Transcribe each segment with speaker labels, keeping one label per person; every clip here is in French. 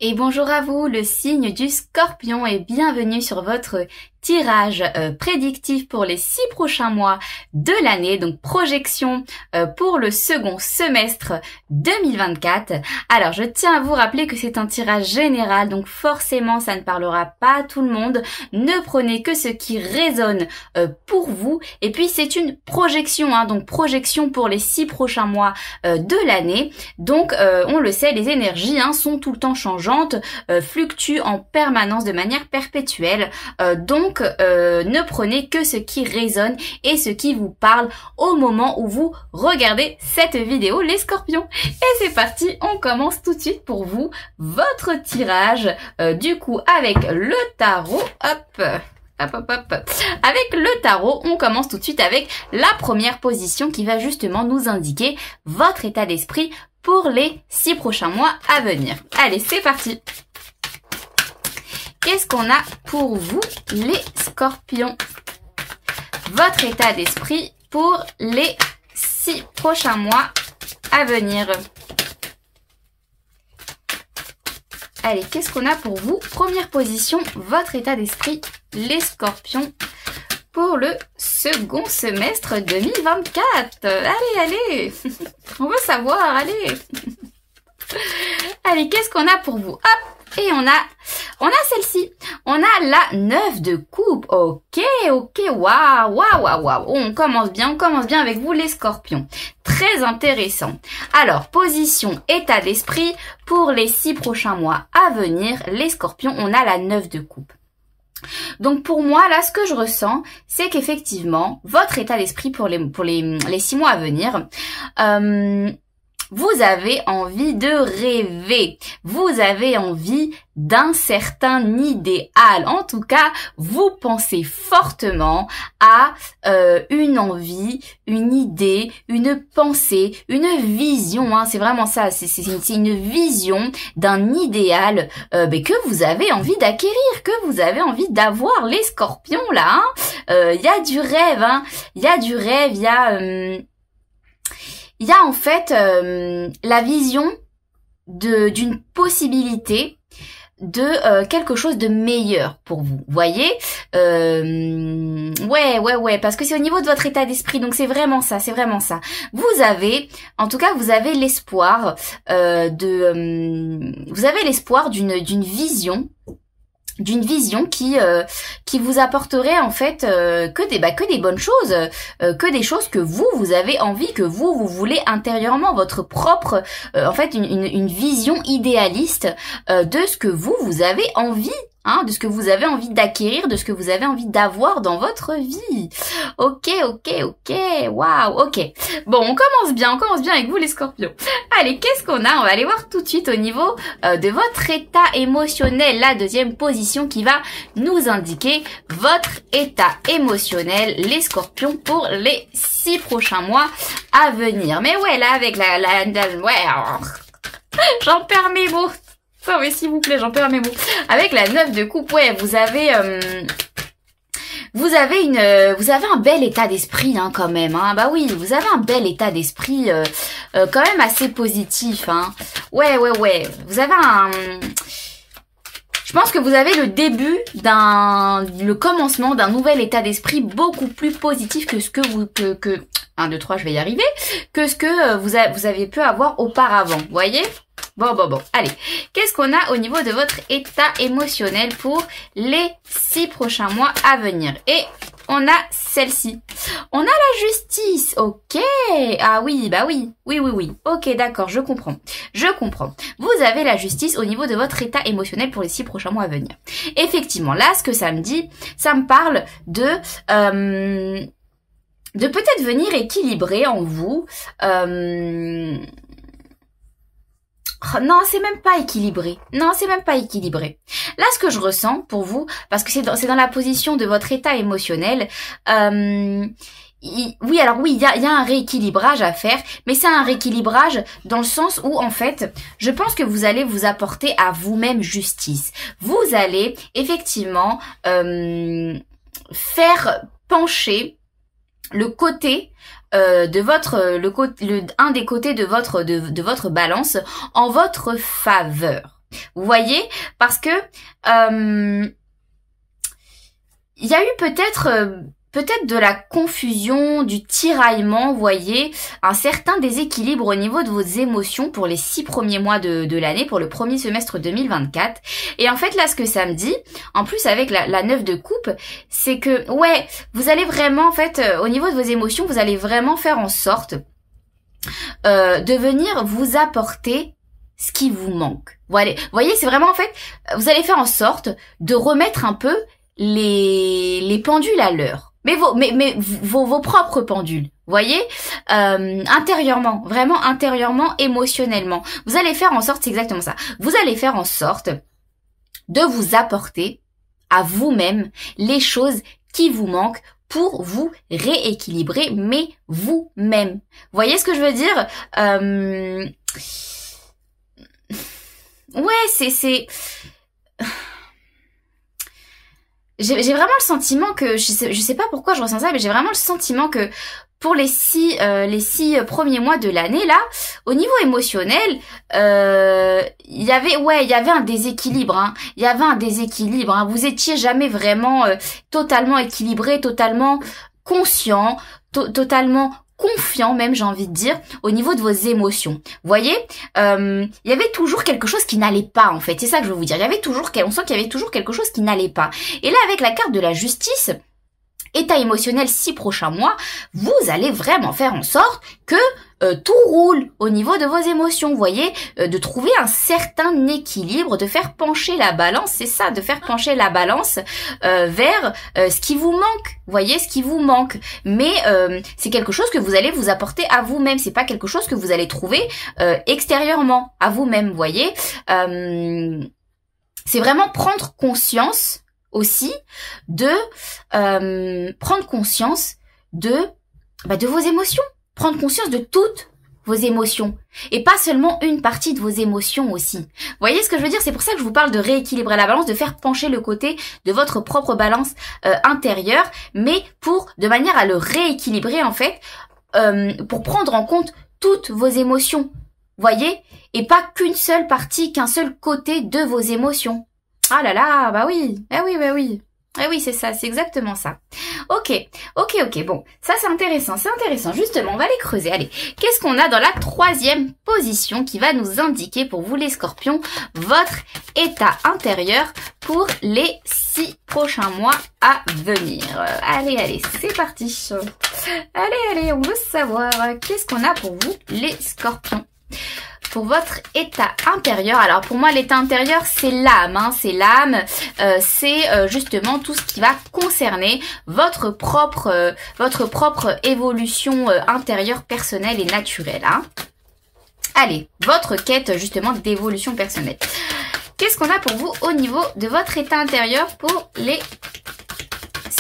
Speaker 1: Et bonjour à vous, le signe du Scorpion, et bienvenue sur votre tirage prédictif pour les 6 prochains mois de l'année, donc projection pour le second semestre 2024. Alors je tiens à vous rappeler que c'est un tirage général, donc forcément ça ne parlera pas à tout le monde. Ne prenez que ce qui résonne pour vous, et puis c'est une projection, donc projection pour les 6 prochains mois de l'année. Donc on le sait, les énergies sont tout le temps changeantes, fluctuent en permanence de manière perpétuelle, donc ne prenez que ce qui résonne et ce qui vous parle au moment où vous regardez cette vidéo, les scorpions. Et c'est parti, on commence tout de suite pour vous votre tirage, du coup avec le tarot, avec le tarot, on commence tout de suite avec la première position qui va justement nous indiquer votre état d'esprit pour les 6 prochains mois à venir. Allez, c'est parti. Qu'est-ce qu'on a pour vous, les scorpions? Votre état d'esprit pour les 6 prochains mois à venir. Allez, qu'est-ce qu'on a pour vous? Première position, votre état d'esprit, les scorpions, pour le second semestre 2024. Allez, on veut savoir, allez. Allez, qu'est-ce qu'on a pour vous? Hop, et on a celle-ci. On a la 9 de coupe. Ok, waouh. On commence bien avec vous les scorpions. Très intéressant. Alors, position, état d'esprit pour les 6 prochains mois à venir, les scorpions, on a la 9 de coupe. Donc pour moi, là, ce que je ressens, c'est qu'effectivement, votre état d'esprit pour les 6 mois à venir, vous avez envie de rêver, vous avez envie d'un certain idéal. En tout cas, vous pensez fortement à une envie, une idée, une pensée, une vision. C'est vraiment ça, c'est une vision d'un idéal que vous avez envie d'acquérir, que vous avez envie d'avoir, les scorpions là. Il y a du rêve, il y a du rêve, il y a en fait la vision d'une possibilité de quelque chose de meilleur pour vous, voyez. Ouais, parce que c'est au niveau de votre état d'esprit, donc c'est vraiment ça. Vous avez, en tout cas, vous avez l'espoir d'une vision qui vous apporterait en fait que des bonnes choses, que des choses que vous avez envie, que vous voulez intérieurement, votre propre en fait une vision idéaliste de ce que vous avez envie, de ce que vous avez envie d'acquérir, de ce que vous avez envie d'avoir dans votre vie. Ok, waouh, ok. Bon, on commence bien avec vous les scorpions. Allez, qu'est-ce qu'on a? On va aller voir tout de suite au niveau de votre état émotionnel, la deuxième position qui va nous indiquer votre état émotionnel, les scorpions, pour les 6 prochains mois à venir. Mais ouais, là, avec j'en perds mes mots. Oh, mais s'il vous plaît, j'en perds mes mots. Avec la 9 de coupe, ouais, vous avez un bel état d'esprit, quand même, Bah oui, vous avez un bel état d'esprit, quand même assez positif, Ouais. Vous avez je pense que vous avez le début le commencement d'un nouvel état d'esprit beaucoup plus positif que ce que 1, 2, 3, je vais y arriver, que ce que vous avez pu avoir auparavant, voyez? Bon. Allez, qu'est-ce qu'on a au niveau de votre état émotionnel pour les 6 prochains mois à venir? Et on a celle-ci. On a la justice, ok. Ah oui, bah oui. Oui. Ok, d'accord, je comprends. Vous avez la justice au niveau de votre état émotionnel pour les 6 prochains mois à venir. Effectivement, là, ce que ça me dit, ça me parle de peut-être venir équilibrer en vous... non, c'est même pas équilibré. Là, ce que je ressens pour vous, parce que c'est dans la position de votre état émotionnel, il y a un rééquilibrage à faire, mais c'est un rééquilibrage dans le sens où, en fait, je pense que vous allez vous apporter à vous-même justice. Vous allez, effectivement, faire pencher le côté de votre un des côtés de votre balance en votre faveur. Vous voyez? Parce que il y a eu peut-être de la confusion, du tiraillement, vous voyez, un certain déséquilibre au niveau de vos émotions pour les 6 premiers mois de l'année, pour le premier semestre 2024. Et en fait, là, ce que ça me dit, en plus avec la 9 de coupe, c'est que, ouais, vous allez vraiment, en fait, au niveau de vos émotions, vous allez vraiment faire en sorte de venir vous apporter ce qui vous manque. Voilà. Vous voyez, c'est vraiment, en fait, vous allez faire en sorte de remettre un peu les pendules à l'heure. Mais vos propres pendules, voyez, intérieurement, vraiment intérieurement, émotionnellement. Vous allez faire en sorte, c'est exactement ça, vous allez faire en sorte de vous apporter à vous-même les choses qui vous manquent pour vous rééquilibrer, mais vous-même. Vous voyez ce que je veux dire? Ouais, c'est... J'ai vraiment le sentiment que, je sais pas pourquoi je ressens ça, mais j'ai vraiment le sentiment que pour les six premiers mois de l'année, là, au niveau émotionnel, il y avait un déséquilibre, hein. Il y avait un déséquilibre, hein. Vous étiez jamais vraiment totalement équilibré, totalement conscient, totalement confiant même, j'ai envie de dire, au niveau de vos émotions. Vous voyez, il y avait toujours quelque chose qui n'allait pas, en fait. C'est ça que je veux vous dire. On sent qu'il y avait toujours quelque chose qui n'allait pas. Et là, avec la carte de la justice, état émotionnel 6 prochains mois, vous allez vraiment faire en sorte que tout roule au niveau de vos émotions, vous voyez, de trouver un certain équilibre, de faire pencher la balance, c'est ça, de faire pencher la balance vers ce qui vous manque, vous voyez, ce qui vous manque. Mais c'est quelque chose que vous allez vous apporter à vous-même, c'est pas quelque chose que vous allez trouver extérieurement, à vous-même, vous voyez. C'est vraiment prendre conscience aussi de prendre conscience de vos émotions, prendre conscience de toutes vos émotions et pas seulement une partie de vos émotions aussi. Vous voyez ce que je veux dire? C'est pour ça que je vous parle de rééquilibrer la balance, de faire pencher le côté de votre propre balance intérieure, mais de manière à le rééquilibrer en fait, pour prendre en compte toutes vos émotions, voyez, et pas qu'une seule partie, qu'un seul côté de vos émotions. Ah là là, bah oui, ah oui, c'est ça, c'est exactement ça. Ok, bon, ça c'est intéressant, justement, on va aller creuser. Allez, qu'est-ce qu'on a dans la 3e position qui va nous indiquer pour vous les scorpions, votre état intérieur pour les 6 prochains mois à venir. Allez, c'est parti. Allez, on veut savoir, qu'est-ce qu'on a pour vous les scorpions? Pour votre état intérieur, alors pour moi l'état intérieur c'est l'âme, hein, c'est justement tout ce qui va concerner votre propre évolution intérieure, personnelle et naturelle. Hein. Allez, votre quête justement d'évolution personnelle. Qu'est-ce qu'on a pour vous au niveau de votre état intérieur pour les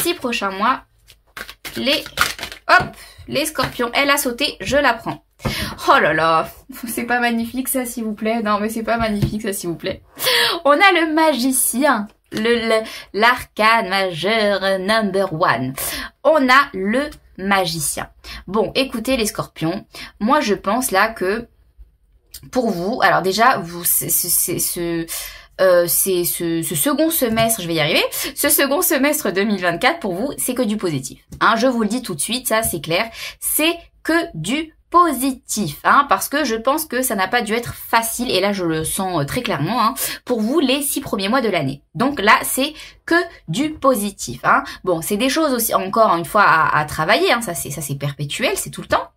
Speaker 1: 6 prochains mois? Les scorpions, elle a sauté, je la prends. Oh là là, c'est pas magnifique ça s'il vous plaît. Non mais c'est pas magnifique ça s'il vous plaît. On a le magicien, l'arcane majeur number 1. On a le magicien. Bon, écoutez les scorpions, moi je pense là que pour vous, alors déjà, c'est ce second semestre, je vais y arriver, ce second semestre 2024 pour vous, c'est que du positif. Hein, je vous le dis tout de suite, ça c'est clair, c'est que du positif, hein, parce que je pense que ça n'a pas dû être facile, et là je le sens très clairement, hein, pour vous les 6 premiers mois de l'année. Donc là c'est que du positif. Hein. Bon, c'est des choses aussi encore une fois à travailler, hein, ça c'est perpétuel, c'est tout le temps.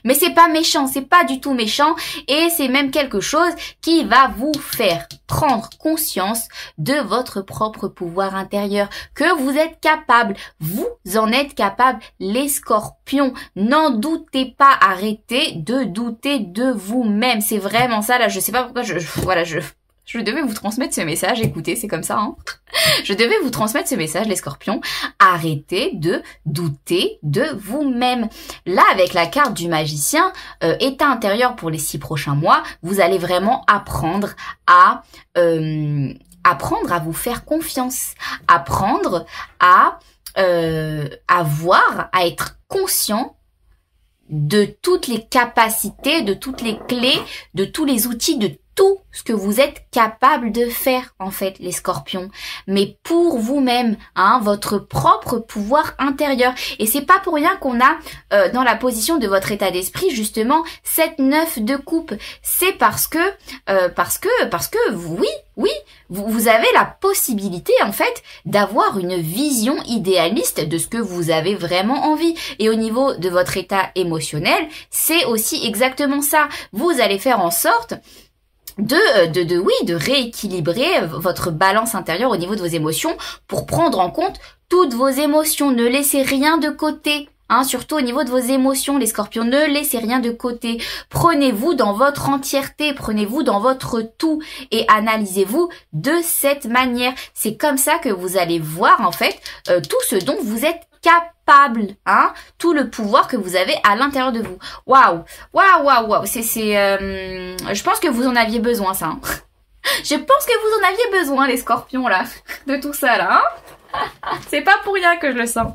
Speaker 1: Mais c'est pas méchant, c'est pas du tout méchant et c'est même quelque chose qui va vous faire prendre conscience de votre propre pouvoir intérieur, que vous êtes capable, vous en êtes capable, les scorpions. N'en doutez pas, arrêtez de douter de vous-même. C'est vraiment ça, là, je sais pas pourquoi je devais vous transmettre ce message, écoutez, c'est comme ça, hein. Je devais vous transmettre ce message, les scorpions. Arrêtez de douter de vous-même. Là, avec la carte du magicien, état intérieur pour les 6 prochains mois, vous allez vraiment apprendre à vous faire confiance. Apprendre à voir, à être conscient de toutes les capacités, de toutes les clés, de tous les outils, de tout ce que vous êtes capable de faire, en fait, les scorpions. Mais pour vous-même, hein, votre propre pouvoir intérieur. Et c'est pas pour rien qu'on a, dans la position de votre état d'esprit, justement, cette 9 de coupe. C'est parce que oui, vous avez la possibilité, en fait, d'avoir une vision idéaliste de ce que vous avez vraiment envie. Et au niveau de votre état émotionnel, c'est aussi exactement ça. Vous allez faire en sorte de rééquilibrer votre balance intérieure au niveau de vos émotions pour prendre en compte toutes vos émotions. Ne laissez rien de côté. Hein, surtout au niveau de vos émotions, les scorpions, ne laissez rien de côté. Prenez-vous dans votre entièreté, prenez-vous dans votre tout et analysez-vous de cette manière. C'est comme ça que vous allez voir en fait tout ce dont vous êtes capable, hein, tout le pouvoir que vous avez à l'intérieur de vous. Waouh, je pense que vous en aviez besoin, ça. Hein. Je pense que vous en aviez besoin, les scorpions, là, de tout ça, là, hein. C'est pas pour rien que je le sens.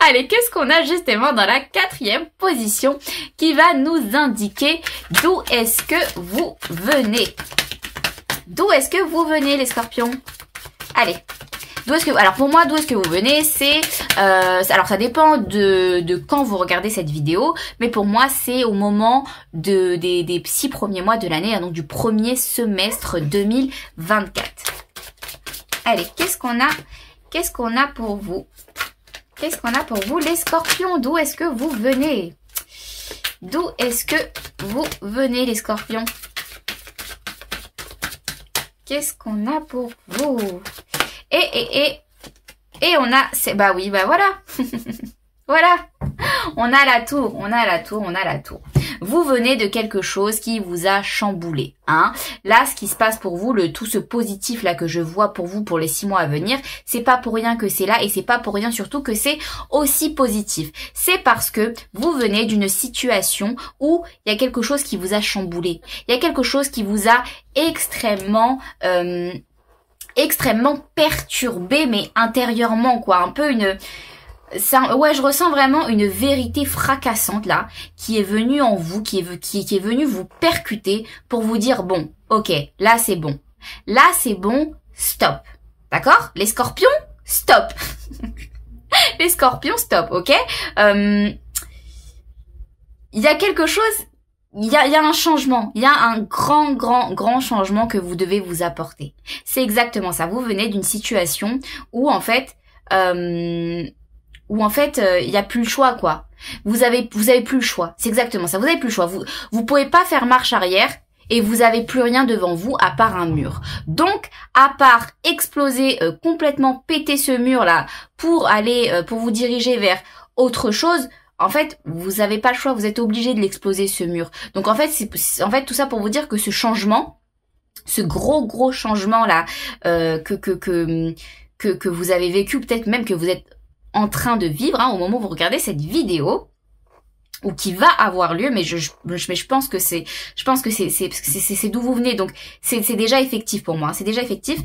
Speaker 1: Allez, qu'est-ce qu'on a justement dans la 4e position qui va nous indiquer d'où est-ce que vous venez? D'où est-ce que vous venez, les scorpions? Allez. Alors pour moi, d'où est-ce que vous venez? C'est alors ça dépend de quand vous regardez cette vidéo, mais pour moi c'est au moment des 6 premiers mois de l'année, hein, donc du premier semestre 2024. Allez, qu'est-ce qu'on a pour vous? Qu'est-ce qu'on a pour vous, les scorpions? D'où est-ce que vous venez? D'où est-ce que vous venez, les scorpions? Qu'est-ce qu'on a pour vous? Et on a, bah oui, bah voilà. Voilà. On a la tour. Vous venez de quelque chose qui vous a chamboulé, hein. Là, ce qui se passe pour vous, tout ce positif là que je vois pour vous pour les 6 mois à venir, c'est pas pour rien que c'est là et c'est pas pour rien surtout que c'est aussi positif. C'est parce que vous venez d'une situation où il y a quelque chose qui vous a chamboulé. Il y a quelque chose qui vous a extrêmement perturbé, mais intérieurement, quoi. Un peu je ressens vraiment une vérité fracassante, là, qui est venue en vous, qui est venue vous percuter pour vous dire, bon, ok, là c'est bon. Là c'est bon, stop. D'accord? Les scorpions, stop. Les scorpions, stop, ok? Il y a quelque chose... Il y a un changement, il y a un grand changement que vous devez vous apporter. C'est exactement ça. Vous venez d'une situation où en fait, il y a plus le choix, quoi. Vous avez plus le choix. C'est exactement ça. Vous avez plus le choix. Vous pouvez pas faire marche arrière et vous avez plus rien devant vous à part un mur. Donc, à part exploser complètement, péter ce mur là pour vous diriger vers autre chose. En fait, vous avez pas le choix, vous êtes obligé de l'exploser ce mur. Donc en fait, c'est tout ça pour vous dire que ce changement, ce gros changement là que vous avez vécu, peut-être même que vous êtes en train de vivre, hein, au moment où vous regardez cette vidéo, ou qui va avoir lieu, mais je pense que c'est d'où vous venez, donc c'est déjà effectif pour moi, c'est déjà effectif.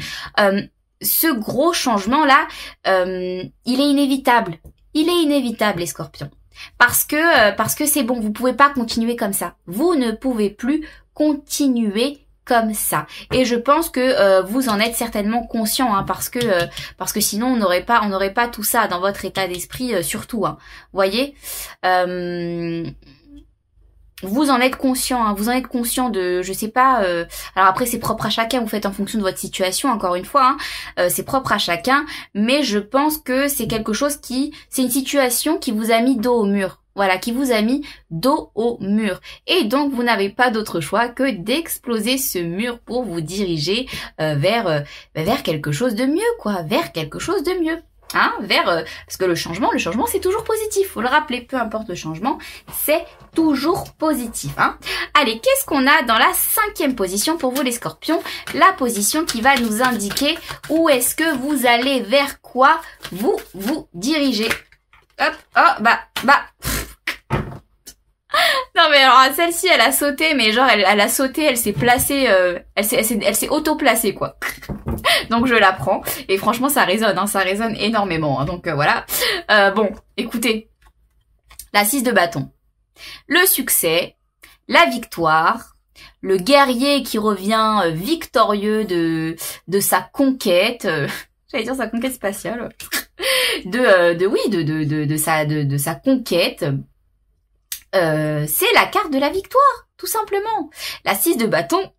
Speaker 1: Ce gros changement là, il est inévitable. Il est inévitable, les scorpions. Parce que c'est bon, vous pouvez pas continuer comme ça. Vous ne pouvez plus continuer comme ça. Et je pense que vous en êtes certainement conscient, hein, parce que sinon on n'aurait pas tout ça dans votre état d'esprit, surtout. Hein. Voyez, vous en êtes conscient, hein, vous en êtes conscient de, je sais pas. Alors après c'est propre à chacun, vous faites en fonction de votre situation. Encore une fois, hein, c'est propre à chacun. Mais je pense que c'est quelque chose c'est une situation qui vous a mis dos au mur. Voilà, qui vous a mis dos au mur. Et donc, vous n'avez pas d'autre choix que d'exploser ce mur pour vous diriger vers quelque chose de mieux, quoi. Vers quelque chose de mieux. Hein, parce que le changement, c'est toujours positif. Faut le rappeler, peu importe le changement, c'est toujours positif. Hein. Allez, qu'est-ce qu'on a dans la 5e position pour vous, les scorpions? La position qui va nous indiquer où est-ce que vous allez, vers quoi vous vous dirigez. Hop, oh, bah. Non mais alors celle-ci elle a sauté, mais genre elle a sauté, elle s'est placée, elle s'est auto-placée, quoi. Donc je la prends et franchement ça résonne, hein, ça résonne énormément. Hein, donc voilà. Bon, écoutez, la 6 de bâton, le succès, la victoire, le guerrier qui revient victorieux de sa conquête, j'allais dire sa conquête spatiale, de sa conquête. C'est la carte de la victoire, tout simplement. La 6 de bâton,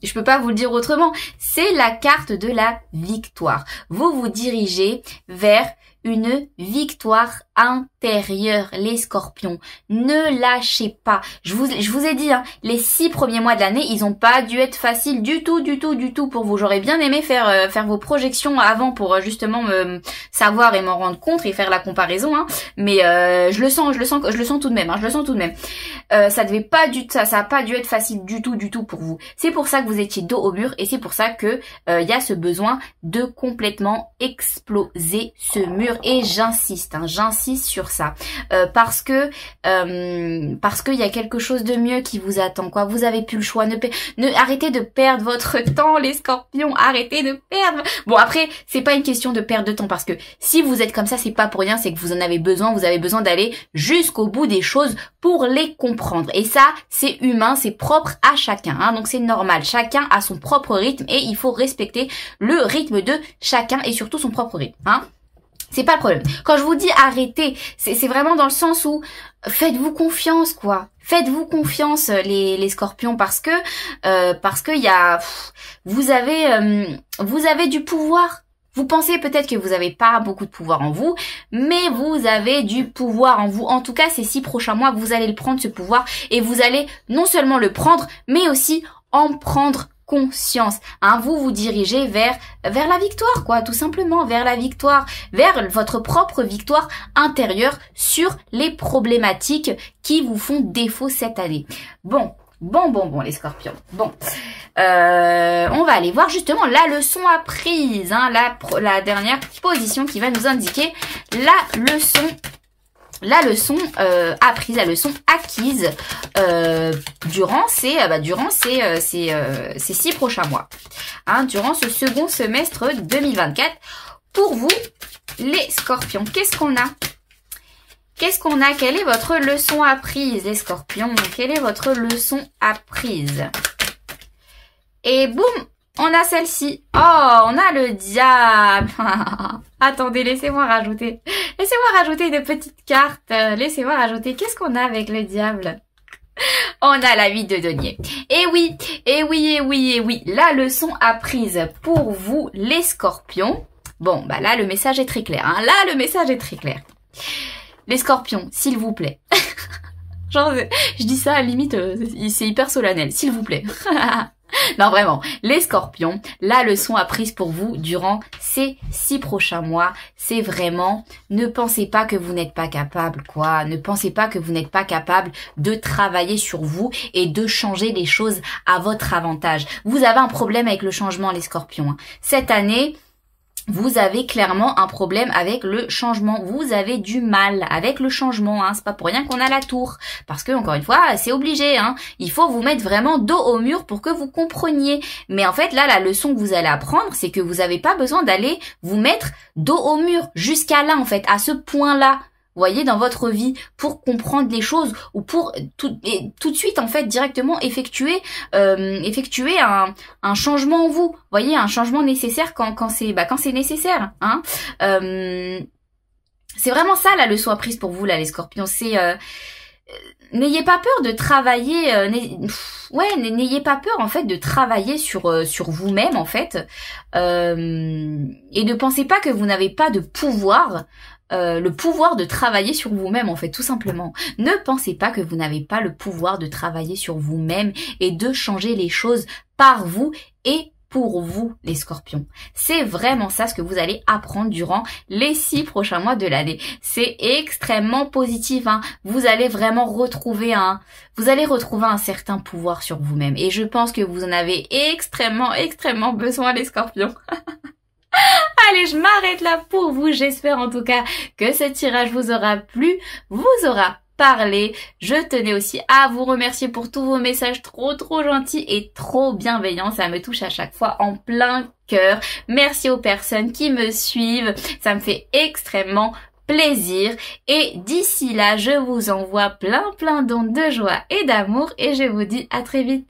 Speaker 1: je peux pas vous le dire autrement, c'est la carte de la victoire. Vous vous dirigez vers une victoire intérieure, les scorpions. Ne lâchez pas. Je vous ai dit, hein, les 6 premiers mois de l'année, ils ont pas dû être faciles du tout pour vous. J'aurais bien aimé faire vos projections avant pour justement me savoir et m'en rendre compte et faire la comparaison, hein. Mais je le sens tout de même, hein, je le sens tout de même. Ça a pas dû être facile du tout pour vous. C'est pour ça que vous étiez dos au mur et c'est pour ça que y a ce besoin de complètement exploser ce mur. Et j'insiste, hein, j'insiste sur ça parce que il y a quelque chose de mieux qui vous attend, quoi. Vous avez plus le choix. Arrêtez de perdre votre temps, les scorpions. Arrêtez de perdre. Bon, après, c'est pas une question de perdre de temps parce que si vous êtes comme ça, c'est pas pour rien, c'est que vous en avez besoin. Vous avez besoin d'aller jusqu'au bout des choses pour les comprendre. Et ça, c'est humain, c'est propre à chacun, hein, donc c'est normal. Chacun a son propre rythme et il faut respecter le rythme de chacun et surtout son propre rythme, hein. C'est pas le problème. Quand je vous dis arrêtez, c'est vraiment dans le sens où faites-vous confiance, quoi. Faites-vous confiance, les scorpions, parce que vous avez du pouvoir. Vous pensez peut-être que vous n'avez pas beaucoup de pouvoir en vous, mais vous avez du pouvoir en vous. En tout cas, ces 6 prochains mois, vous allez le prendre, ce pouvoir, et vous allez non seulement le prendre, mais aussi en prendre conscience, hein. Vous vous dirigez vers la victoire, quoi, tout simplement, vers la victoire, vers votre propre victoire intérieure sur les problématiques qui vous font défaut cette année. Bon, les scorpions. Bon, on va aller voir justement la leçon apprise, hein, la dernière position qui va nous indiquer la leçon apprise, la leçon acquise durant ces 6 prochains mois, hein, durant ce second semestre 2024. Pour vous, les scorpions, qu'est-ce qu'on a? Quelle est votre leçon apprise, les scorpions? Quelle est votre leçon apprise? Et boum, on a celle-ci. Oh, on a le diable. Attendez, laissez-moi rajouter une petite carte. Laissez-moi rajouter. Qu'est-ce qu'on a avec le diable? On a la 8 de denier. Et oui. La leçon apprise pour vous, les scorpions. Bon, bah là, le message est très clair, hein. Là, le message est très clair. Les scorpions, s'il vous plaît. Genre, je dis ça à la limite, c'est hyper solennel. S'il vous plaît. Non, vraiment, les scorpions, la leçon apprise pour vous durant ces 6 prochains mois, c'est vraiment, ne pensez pas que vous n'êtes pas capable, quoi. Ne pensez pas que vous n'êtes pas capable de travailler sur vous et de changer les choses à votre avantage. Vous avez un problème avec le changement, les scorpions, hein. Cette année, vous avez clairement un problème avec le changement. Vous avez du mal avec le changement, hein. C'est pas pour rien qu'on a la tour. Parce que, encore une fois, c'est obligé, hein. Il faut vous mettre vraiment dos au mur pour que vous compreniez. Mais en fait, là, la leçon que vous allez apprendre, c'est que vous n'avez pas besoin d'aller vous mettre dos au mur jusqu'à là, en fait, à ce point-là. Vous voyez, dans votre vie, pour comprendre les choses ou pour tout de suite, en fait, directement effectuer un changement en vous. Vous voyez, un changement nécessaire quand c'est nécessaire, hein. C'est vraiment ça la leçon apprise pour vous, là, les scorpions. C'est n'ayez pas peur de travailler, n'ayez pas peur en fait de travailler sur vous-même en fait, et ne pensez pas que vous n'avez pas de pouvoir. Le pouvoir de travailler sur vous-même en fait, tout simplement. Ne pensez pas que vous n'avez pas le pouvoir de travailler sur vous-même et de changer les choses par vous et pour vous, les scorpions. C'est vraiment ça ce que vous allez apprendre durant les 6 prochains mois de l'année. C'est extrêmement positif, hein. Vous allez vraiment retrouver un certain pouvoir sur vous-même. Et je pense que vous en avez extrêmement besoin, les scorpions. Allez, je m'arrête là pour vous. J'espère en tout cas que ce tirage vous aura plu, vous aura parlé. Je tenais aussi à vous remercier pour tous vos messages trop gentils et trop bienveillants. Ça me touche à chaque fois en plein cœur. Merci aux personnes qui me suivent. Ça me fait extrêmement plaisir. Et d'ici là, je vous envoie plein d'ondes de joie et d'amour et je vous dis à très vite.